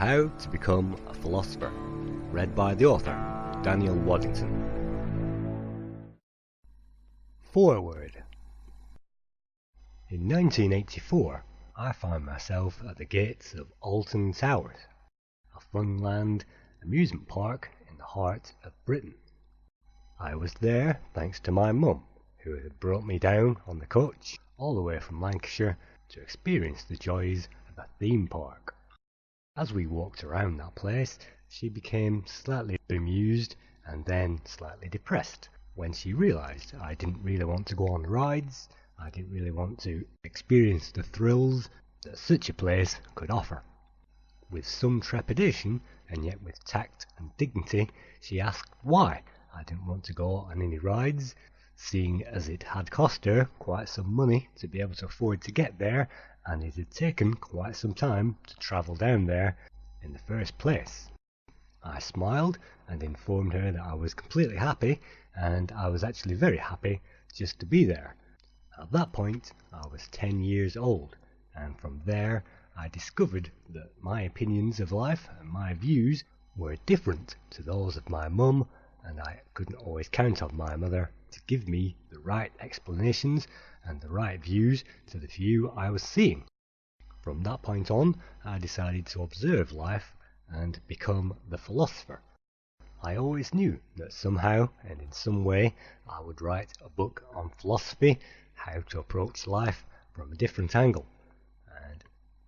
How to Become a Philosopher, read by the author, Daniel Waddington. Foreword. In 1984, I found myself at the gates of Alton Towers, a funland amusement park in the heart of Britain. I was there thanks to my mum, who had brought me down on the coach all the way from Lancashire to experience the joys of a theme park. As we walked around that place, she became slightly bemused and then slightly depressed when she realised I didn't really want to go on rides, I didn't really want to experience the thrills that such a place could offer. With some trepidation, and yet with tact and dignity, she asked why I didn't want to go on any rides, seeing as it had cost her quite some money to be able to afford to get there, and it had taken quite some time to travel down there in the first place. I smiled and informed her that I was completely happy, and I was actually very happy just to be there. At that point, I was 10 years old, and from there I discovered that my opinions of life and my views were different to those of my mum, and I couldn't always count on my mother to give me the right explanations and the right views to the view I was seeing. From that point on, I decided to observe life and become the philosopher. I always knew that somehow and in some way I would write a book on philosophy, how to approach life from a different angle, and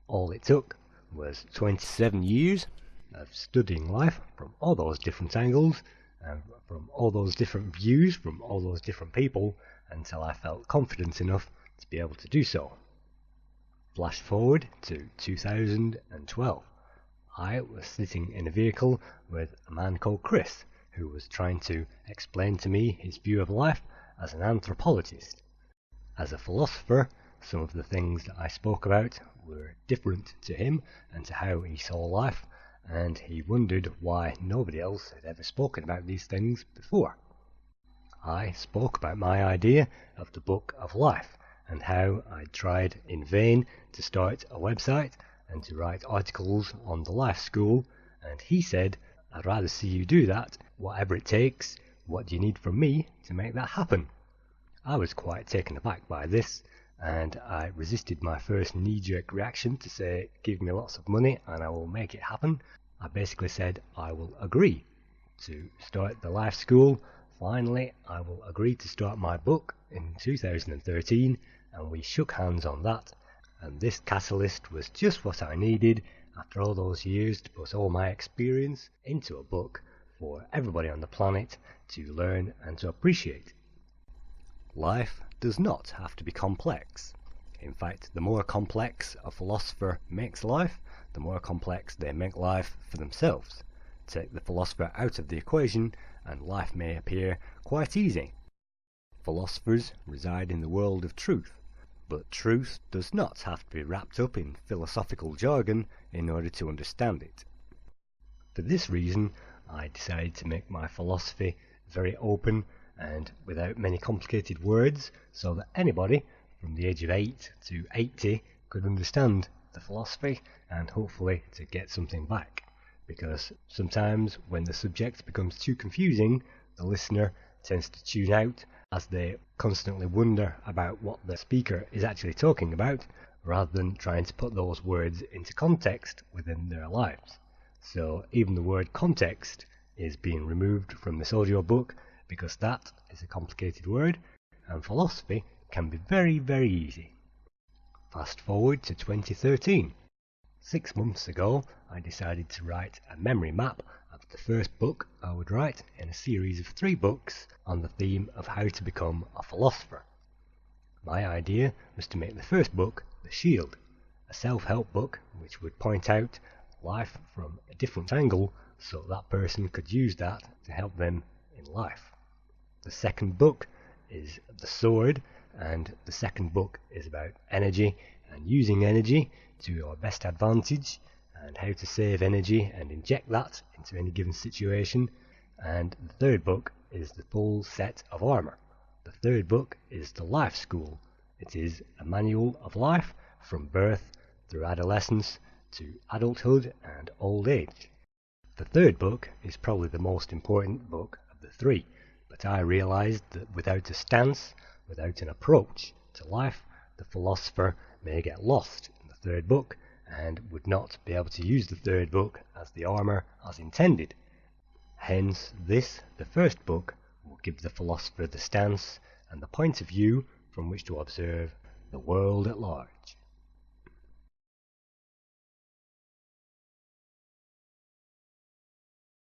all it took was 27 years of studying life from all those different angles and from all those different views from all those different people until I felt confident enough to be able to do so. Flash forward to 2012. I was sitting in a vehicle with a man called Chris, who was trying to explain to me his view of life as an anthropologist. As a philosopher, some of the things that I spoke about were different to him and to how he saw life, and he wondered why nobody else had ever spoken about these things before. I spoke about my idea of the Book of Life and how I'd tried in vain to start a website and to write articles on the Life School, and he said, "I'd rather see you do that, whatever it takes. What do you need from me to make that happen?" I was quite taken aback by this, and I resisted my first knee-jerk reaction to say, "Give me lots of money and I will make it happen." I basically said, "I will agree to start the Life School. Finally, I will agree to start my book in 2013, and we shook hands on that, and this catalyst was just what I needed after all those years to put all my experience into a book for everybody on the planet to learn and to appreciate. Life does not have to be complex. In fact, the more complex a philosopher makes life, the more complex they make life for themselves. Take the philosopher out of the equation and life may appear quite easy. Philosophers reside in the world of truth, but truth does not have to be wrapped up in philosophical jargon in order to understand it. For this reason, I decided to make my philosophy very open and without many complicated words, so that anybody from the age of 8 to 80 could understand the philosophy and hopefully to get something back. Because sometimes when the subject becomes too confusing, the listener tends to tune out as they constantly wonder about what the speaker is actually talking about, rather than trying to put those words into context within their lives. So even the word context is being removed from this audiobook because that is a complicated word, and philosophy can be very, very easy. Fast forward to 2013. 6 months ago, I decided to write a memory map of the first book I would write in a series of 3 books on the theme of how to become a philosopher. My idea was to make the first book The Shield, a self-help book which would point out life from a different angle so that person could use that to help them in life. The second book is The Sword, and the second book is about energy and using energy to your best advantage and how to save energy and inject that into any given situation. And the third book is The Full Set of Armour. The third book is The Life School. It is a manual of life from birth through adolescence to adulthood and old age. The third book is probably the most important book of the three, but I realized that without a stance, without an approach to life, the philosopher may get lost in the third book and would not be able to use the third book as the armor as intended. Hence, this, the first book, will give the philosopher the stance and the point of view from which to observe the world at large.